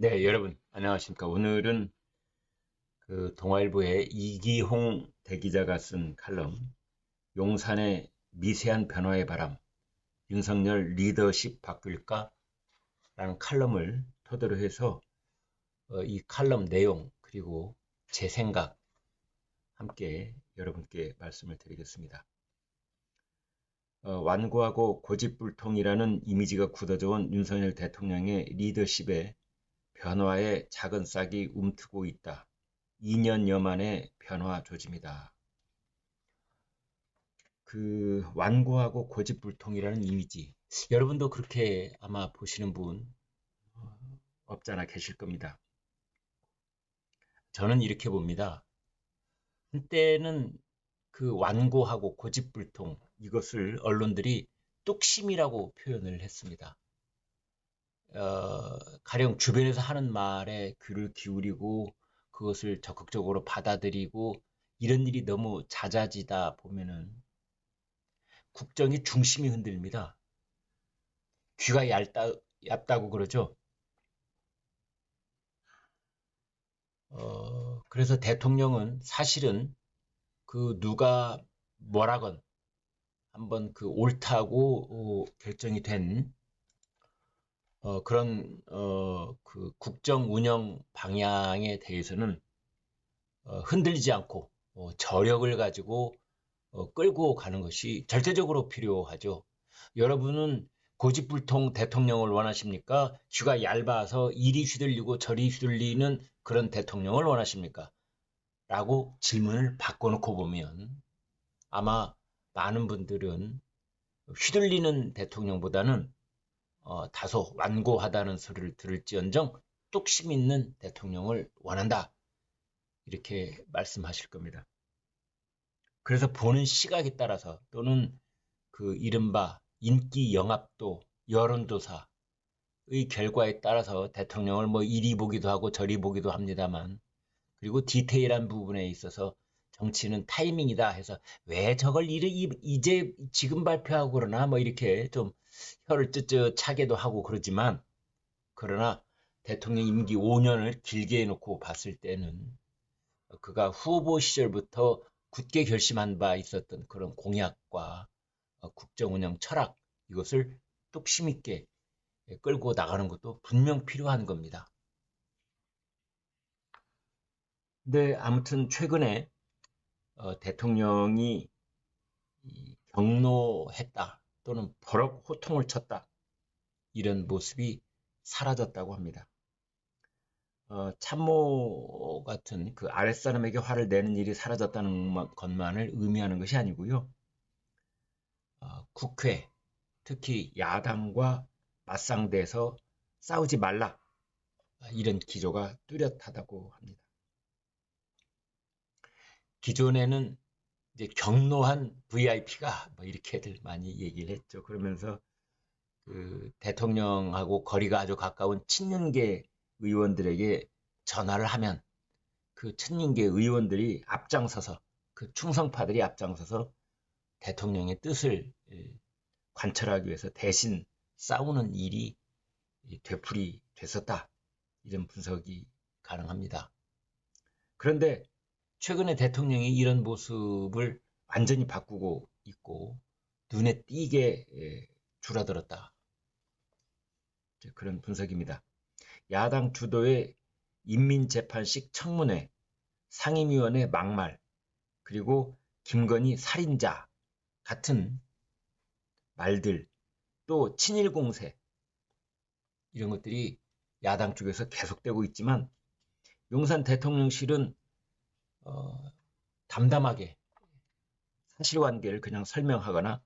네, 여러분, 안녕하십니까. 오늘은 동아일보의 이기홍 대기자가 쓴 칼럼, 용산의 미세한 변화의 바람, 윤석열 리더십 바뀔까? 라는 칼럼을 토대로 해서 이 칼럼 내용, 그리고 제 생각 함께 여러분께 말씀을 드리겠습니다. 완고하고 고집불통이라는 이미지가 굳어져 온 윤석열 대통령의 리더십에 변화의 작은 싹이 움트고 있다. 2년여 만의 변화 조짐이다. 완고하고 고집불통이라는 이미지. 여러분도 그렇게 아마 보시는 분 없지 않아 계실 겁니다. 저는 이렇게 봅니다. 한때는 그 완고하고 고집불통 이것을 언론들이 뚝심이라고 표현을 했습니다. 가령 주변에서 하는 말에 귀를 기울이고 그것을 적극적으로 받아들이고 이런 일이 너무 잦아지다 보면은 국정의 중심이 흔들립니다. 귀가 얇다고 그러죠. 그래서 대통령은 사실은 누가 뭐라건 한번 옳다고 결정이 된 그런 국정 운영 방향에 대해서는 흔들리지 않고 저력을 가지고 끌고 가는 것이 절대적으로 필요하죠. 여러분은 고집불통 대통령을 원하십니까? 귀가 얇아서 이리 휘둘리고 저리 휘둘리는 그런 대통령을 원하십니까? 라고 질문을 바꿔놓고 보면 아마 많은 분들은 휘둘리는 대통령보다는 다소 완고하다는 소리를 들을지언정 뚝심 있는 대통령을 원한다. 이렇게 말씀하실 겁니다. 그래서 보는 시각에 따라서 또는 이른바 인기 영합도 여론조사의 결과에 따라서 대통령을 뭐 이리 보기도 하고 저리 보기도 합니다만, 그리고 디테일한 부분에 있어서 정치는 타이밍이다 해서 왜 저걸 이제 지금 발표하고 그러나 뭐 이렇게 좀 혀를 쯧쯧 차게도 하고 그러지만, 그러나 대통령 임기 5년을 길게 해놓고 봤을 때는 그가 후보 시절부터 굳게 결심한 바 있었던 그런 공약과 국정운영 철학, 이것을 뚝심 있게 끌고 나가는 것도 분명 필요한 겁니다. 근데 아무튼 최근에 대통령이 경로했다 또는 버럭 호통을 쳤다 이런 모습이 사라졌다고 합니다. 참모 같은 아랫사람에게 화를 내는 일이 사라졌다는 것만을 의미하는 것이 아니고요. 국회, 특히 야당과 맞상대해서 싸우지 말라, 이런 기조가 뚜렷하다고 합니다. 기존에는 이제 경로한 VIP가 뭐 이렇게들 많이 얘기를 했죠. 그러면서 대통령하고 거리가 아주 가까운 친윤계 의원들에게 전화를 하면 그 친윤계 의원들이 앞장서서, 충성파들이 앞장서서 대통령의 뜻을 관철하기 위해서 대신 싸우는 일이 되풀이 됐었다. 이런 분석이 가능합니다. 그런데 최근에 대통령이 이런 모습을 완전히 바꾸고 있고 눈에 띄게 줄어들었다. 그런 분석입니다. 야당 주도의 인민재판식 청문회, 상임위원회 막말, 그리고 김건희 살인자 같은 말들, 또 친일 공세, 이런 것들이 야당 쪽에서 계속되고 있지만 용산 대통령실은 담담하게 사실관계를 그냥 설명하거나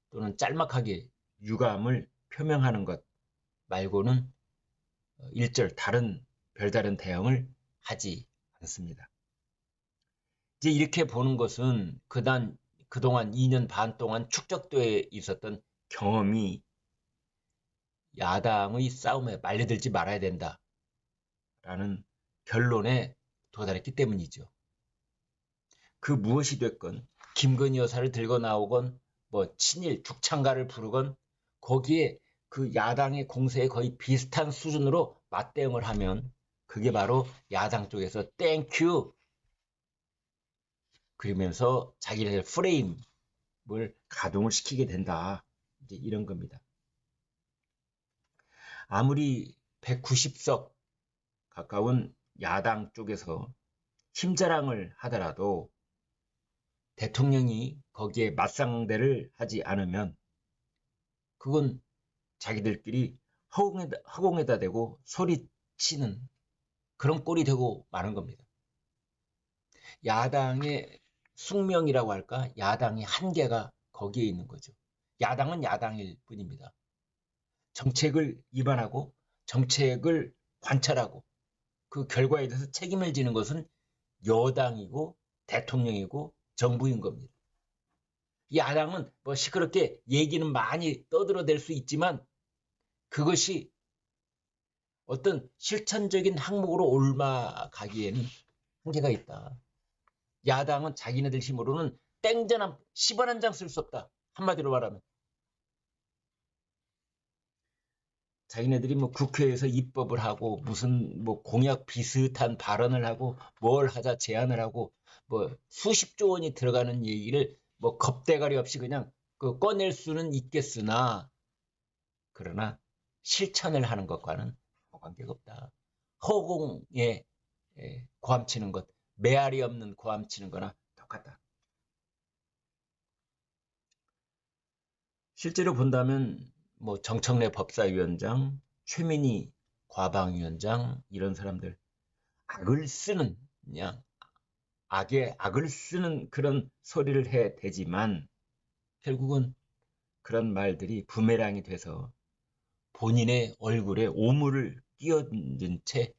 또는 짤막하게 유감을 표명하는 것 말고는 일절 별다른 대응을 하지 않습니다. 이제 이렇게 보는 것은 그동안 2년 반 동안 축적되어 있었던 경험이 야당의 싸움에 말려들지 말아야 된다라는 결론에 도달했기 때문이죠. 무엇이 됐건 김건희 여사를 들고 나오건 뭐 친일 죽창가를 부르건 거기에 야당의 공세에 거의 비슷한 수준으로 맞대응을 하면 그게 바로 야당 쪽에서 땡큐 그러면서 자기네들 프레임을 가동을 시키게 된다. 이제 이런 겁니다. 아무리 190석 가까운 야당 쪽에서 힘자랑을 하더라도 대통령이 거기에 맞상대를 하지 않으면 그건 자기들끼리 허공에다 대고 소리치는 그런 꼴이 되고 마는 겁니다. 야당의 숙명이라고 할까? 야당의 한계가 거기에 있는 거죠. 야당은 야당일 뿐입니다. 정책을 입안하고 정책을 관찰하고 그 결과에 대해서 책임을 지는 것은 여당이고 대통령이고 정부인 겁니다. 야당은 뭐 시끄럽게 얘기는 많이 떠들어댈 수 있지만 그것이 어떤 실천적인 항목으로 옮아가기에는 한계가 있다. 야당은 자기네들 힘으로는 땡전 10원 한 장 쓸 수 없다. 한마디로 말하면. 자기네들이 뭐 국회에서 입법을 하고 무슨 뭐 공약 비슷한 발언을 하고 뭘 하자 제안을 하고 뭐 수십조 원이 들어가는 얘기를 뭐 겁대가리 없이 그냥 그 꺼낼 수는 있겠으나 그러나 실천을 하는 것과는 관계가 없다. 허공에 고함치는 것, 메아리 없는 고함치는 거나 똑같다. 실제로 본다면 뭐 정청래 법사위원장, 최민희 과방위원장 이런 사람들 악을 쓰는 그냥 악에 악을 쓰는 그런 소리를 해 대지만 결국은 그런 말들이 부메랑이 돼서 본인의 얼굴에 오물을 끼얹은 채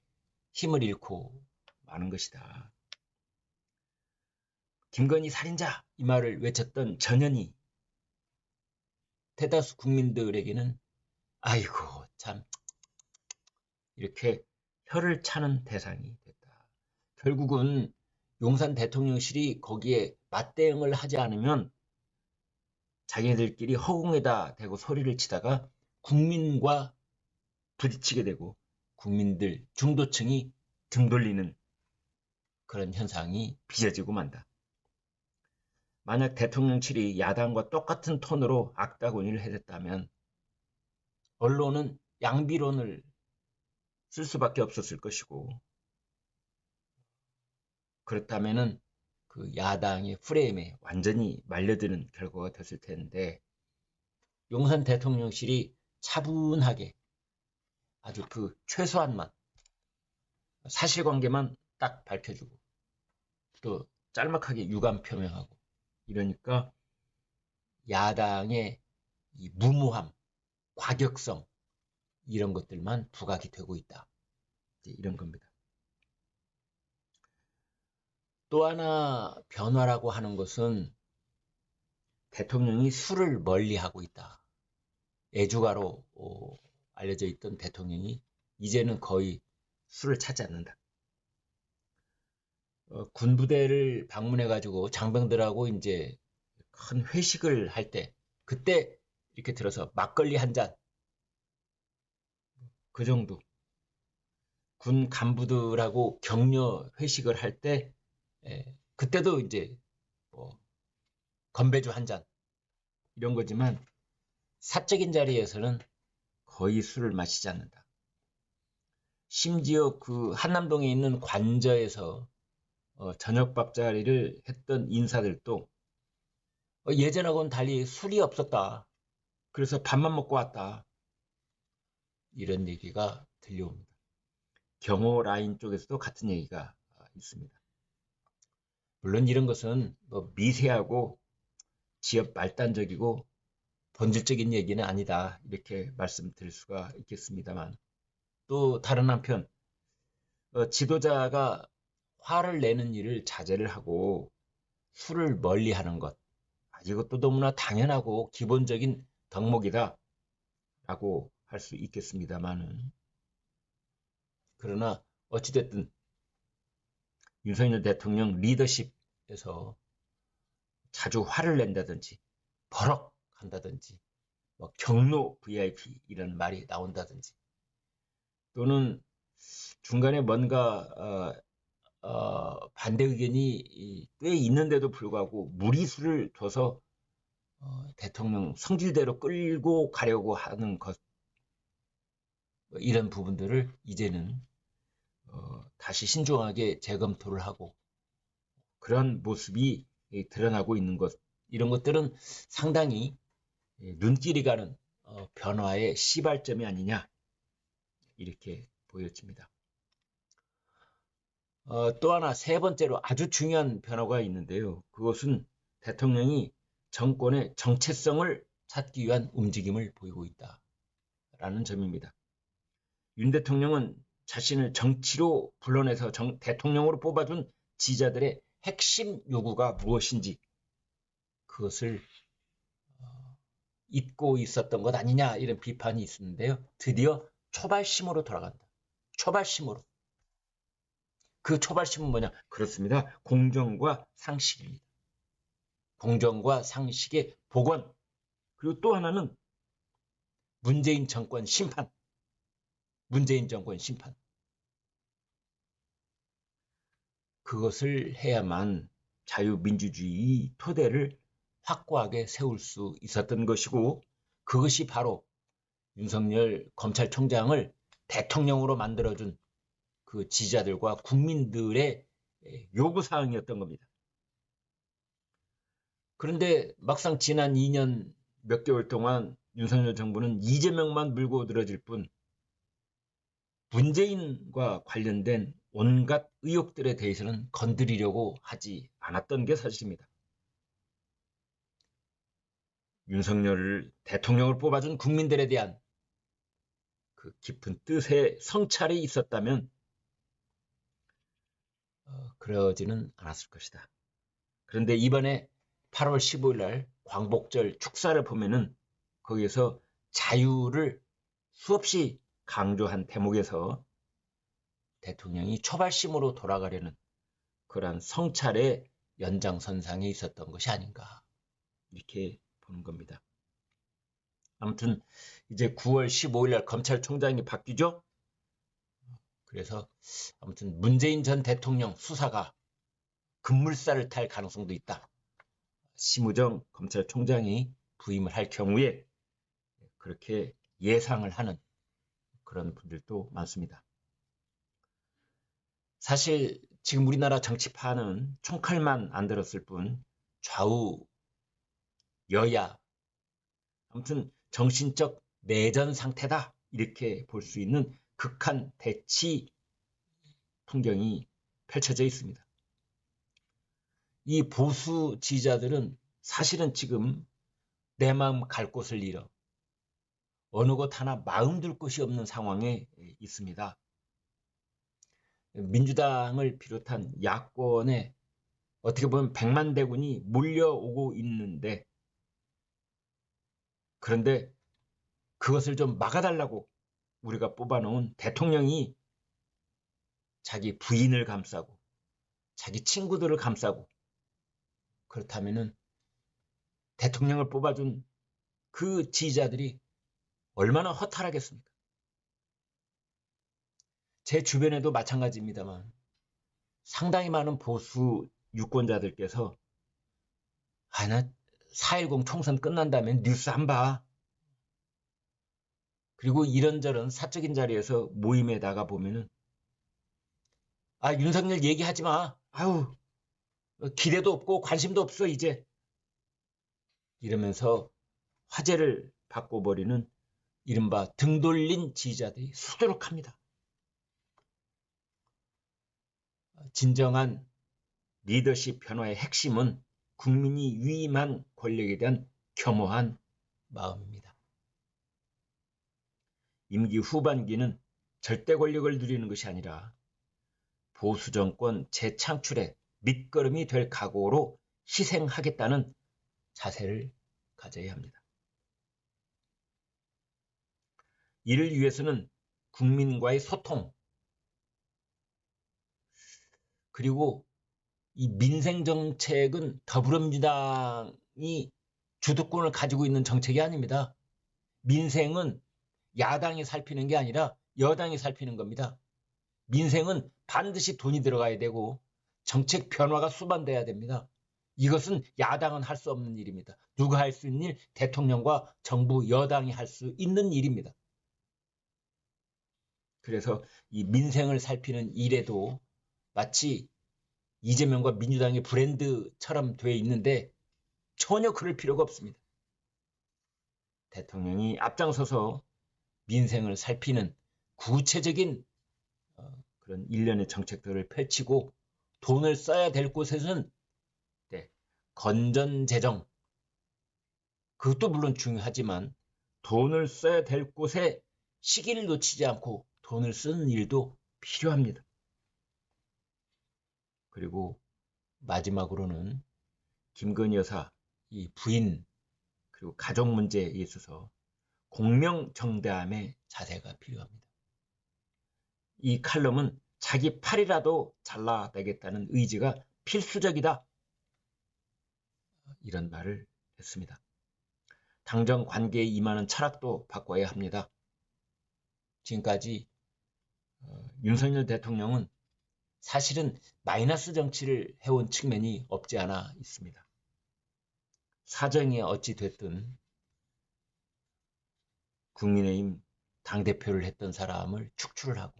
힘을 잃고 마는 것이다. 김건희 살인자 이 말을 외쳤던 전현희 대다수 국민들에게는 아이고 참 이렇게 혀를 차는 대상이 됐다. 결국은 용산 대통령실이 거기에 맞대응을 하지 않으면 자기네들끼리 허공에다 대고 소리를 치다가 국민과 부딪히게 되고 국민들 중도층이 등 돌리는 그런 현상이 빚어지고 만다. 만약 대통령실이 야당과 똑같은 톤으로 악다구니를 해댔다면 언론은 양비론을 쓸 수밖에 없었을 것이고 그렇다면은 그 야당의 프레임에 완전히 말려드는 결과가 됐을 텐데 용산 대통령실이 차분하게 아주 그 최소한만 사실관계만 딱 밝혀주고 또 짤막하게 유감 표명하고 이러니까 야당의 이 무모함, 과격성 이런 것들만 부각이 되고 있다. 이런 겁니다. 또 하나 변화라고 하는 것은 대통령이 술을 멀리하고 있다. 애주가로 알려져 있던 대통령이 이제는 거의 술을 찾지 않는다. 군부대를 방문해가지고 장병들하고 이제 큰 회식을 할 때 그때 이렇게 들어서 막걸리 한 잔 그 정도 군 간부들하고 격려 회식을 할 때 그때도 이제 뭐 건배주 한 잔 이런 거지만 사적인 자리에서는 거의 술을 마시지 않는다. 심지어 그 한남동에 있는 관저에서 저녁밥 자리를 했던 인사들도 예전하고는 달리 술이 없었다. 그래서 밥만 먹고 왔다. 이런 얘기가 들려옵니다. 경호 라인 쪽에서도 같은 얘기가 있습니다. 물론 이런 것은 뭐 미세하고 지역 말단적이고 본질적인 얘기는 아니다. 이렇게 말씀드릴 수가 있겠습니다만 또 다른 한편 지도자가 화를 내는 일을 자제를 하고 술을 멀리하는 것 이것도 너무나 당연하고 기본적인 덕목이다 라고 할 수 있겠습니다만은 그러나 어찌됐든 윤석열 대통령 리더십에서 자주 화를 낸다든지 버럭한다든지 뭐 경로 VIP 이런 말이 나온다든지 또는 중간에 뭔가 반대 의견이 꽤 있는데도 불구하고 무리수를 둬서 대통령 성질대로 끌고 가려고 하는 것, 이런 부분들을 이제는 다시 신중하게 재검토를 하고 그런 모습이 드러나고 있는 것, 이런 것들은 상당히 눈길이 가는 변화의 시발점이 아니냐, 이렇게 보여집니다. 또 하나, 세 번째로 아주 중요한 변화가 있는데요. 그것은 대통령이 정권의 정체성을 찾기 위한 움직임을 보이고 있다라는 점입니다. 윤 대통령은 자신을 정치로 불러내서 대통령으로 뽑아준 지지자들의 핵심 요구가 무엇인지 그것을 잊고 있었던 것 아니냐, 이런 비판이 있었는데요. 드디어 초발심으로 돌아간다. 초발심으로. 그 초발심은 뭐냐? 그렇습니다. 공정과 상식입니다. 공정과 상식의 복원. 그리고 또 하나는 문재인 정권 심판. 문재인 정권 심판. 그것을 해야만 자유민주주의 토대를 확고하게 세울 수 있었던 것이고, 그것이 바로 윤석열 검찰총장을 대통령으로 만들어준 그 지지자들과 국민들의 요구사항이었던 겁니다. 그런데 막상 지난 2년 몇 개월 동안 윤석열 정부는 이재명만 물고 늘어질 뿐 문재인과 관련된 온갖 의혹들에 대해서는 건드리려고 하지 않았던 게 사실입니다. 윤석열을 대통령을 뽑아준 국민들에 대한 그 깊은 뜻의 성찰이 있었다면 그러지는 않았을 것이다. 그런데 이번에 8월 15일 날 광복절 축사를 보면은 거기에서 자유를 수없이 강조한 대목에서 대통령이 초발심으로 돌아가려는 그러한 성찰의 연장선상에 있었던 것이 아닌가, 이렇게 보는 겁니다. 아무튼 이제 9월 15일 날 검찰총장이 바뀌죠. 그래서 아무튼 문재인 전 대통령 수사가 급물살을 탈 가능성도 있다. 심우정 검찰총장이 부임을 할 경우에 그렇게 예상을 하는 그런 분들도 많습니다. 사실 지금 우리나라 정치판은 총칼만 안 들었을 뿐 좌우 여야, 아무튼 정신적 내전 상태다, 이렇게 볼 수 있는 극한 대치 풍경이 펼쳐져 있습니다. 이 보수 지지자들은 사실은 지금 내 마음 갈 곳을 잃어 어느 곳 하나 마음 둘 곳이 없는 상황에 있습니다. 민주당을 비롯한 야권에 어떻게 보면 백만대군이 몰려오고 있는데, 그런데 그것을 좀 막아달라고 우리가 뽑아놓은 대통령이 자기 부인을 감싸고 자기 친구들을 감싸고, 그렇다면은 대통령을 뽑아준 그 지지자들이 얼마나 허탈하겠습니까? 제 주변에도 마찬가지입니다만 상당히 많은 보수 유권자들께서 나 4.10 총선 끝난 다음에 뉴스 안 봐. 그리고 이런저런 사적인 자리에서 모임에 나가 보면은 윤석열 얘기하지 마. 아유, 기대도 없고 관심도 없어 이제. 이러면서 화제를 바꿔버리는 이른바 등 돌린 지지자들이 수두룩합니다. 진정한 리더십 변화의 핵심은 국민이 위임한 권력에 대한 겸허한 마음입니다. 임기 후반기는 절대 권력을 누리는 것이 아니라 보수 정권 재창출의 밑거름이 될 각오로 희생하겠다는 자세를 가져야 합니다. 이를 위해서는 국민과의 소통, 그리고 이 민생 정책은 더불어민주당이 주도권을 가지고 있는 정책이 아닙니다. 민생은 야당이 살피는 게 아니라 여당이 살피는 겁니다. 민생은 반드시 돈이 들어가야 되고 정책 변화가 수반돼야 됩니다. 이것은 야당은 할 수 없는 일입니다. 누가 할 수 있는 일? 대통령과 정부 여당이 할 수 있는 일입니다. 그래서 이 민생을 살피는 일에도 마치 이재명과 민주당의 브랜드처럼 돼 있는데 전혀 그럴 필요가 없습니다. 대통령이 앞장서서 민생을 살피는 구체적인 그런 일련의 정책들을 펼치고 돈을 써야 될 곳에서는 건전재정, 그것도 물론 중요하지만 돈을 써야 될 곳에 시기를 놓치지 않고 돈을 쓰는 일도 필요합니다. 그리고 마지막으로는 김건희 여사 이 부인 그리고 가족 문제에 있어서 공명정대함의 자세가 필요합니다. 이 칼럼은 자기 팔이라도 잘라내겠다는 의지가 필수적이다. 이런 말을 했습니다. 당정 관계에 임하는 철학도 바꿔야 합니다. 지금까지 윤석열 대통령은 사실은 마이너스 정치를 해온 측면이 없지 않아 있습니다. 사정이 어찌 됐든 국민의힘 당대표를 했던 사람을 축출을 하고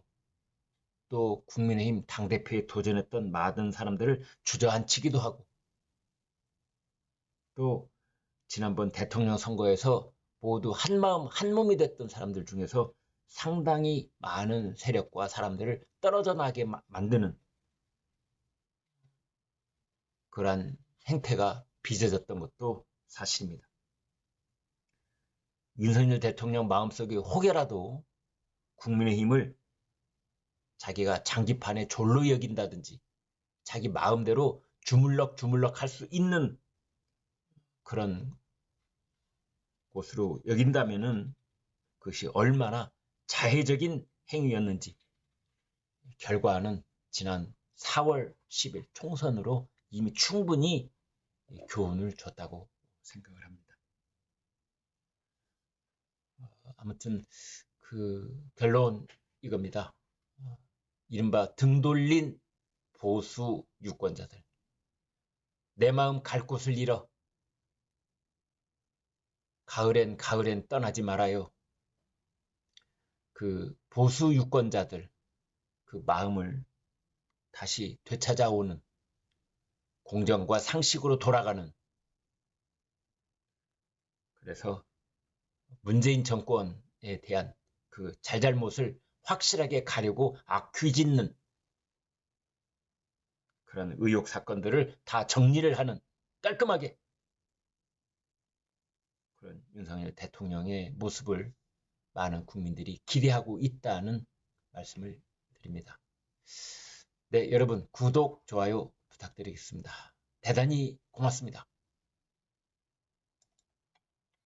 또 국민의힘 당대표에 도전했던 많은 사람들을 주저앉히기도 하고 또 지난번 대통령 선거에서 모두 한마음 한몸이 됐던 사람들 중에서 상당히 많은 세력과 사람들을 떨어져 나게 만드는 그러한 행태가 빚어졌던 것도 사실입니다. 윤석열 대통령 마음속에 혹여라도 국민의힘을 자기가 장기판에 졸로 여긴다든지 자기 마음대로 주물럭주물럭 할 수 있는 그런 곳으로 여긴다면은 그것이 얼마나 자해적인 행위였는지 결과는 지난 4월 10일 총선으로 이미 충분히 교훈을 줬다고 생각을 합니다. 아무튼 그 결론 이겁니다. 이른바 등 돌린 보수 유권자들. 내 마음 갈 곳을 잃어. 가을엔 떠나지 말아요. 그 보수 유권자들 그 마음을 다시 되찾아오는 공정과 상식으로 돌아가는 그래서 문재인 정권에 대한 그 잘잘못을 확실하게 가리고 악귀짓는 그런 의혹 사건들을 다 정리를 하는 깔끔하게 그런 윤석열 대통령의 모습을 많은 국민들이 기대하고 있다는 말씀을 드립니다. 네, 여러분 구독, 좋아요 부탁드리겠습니다. 대단히 고맙습니다.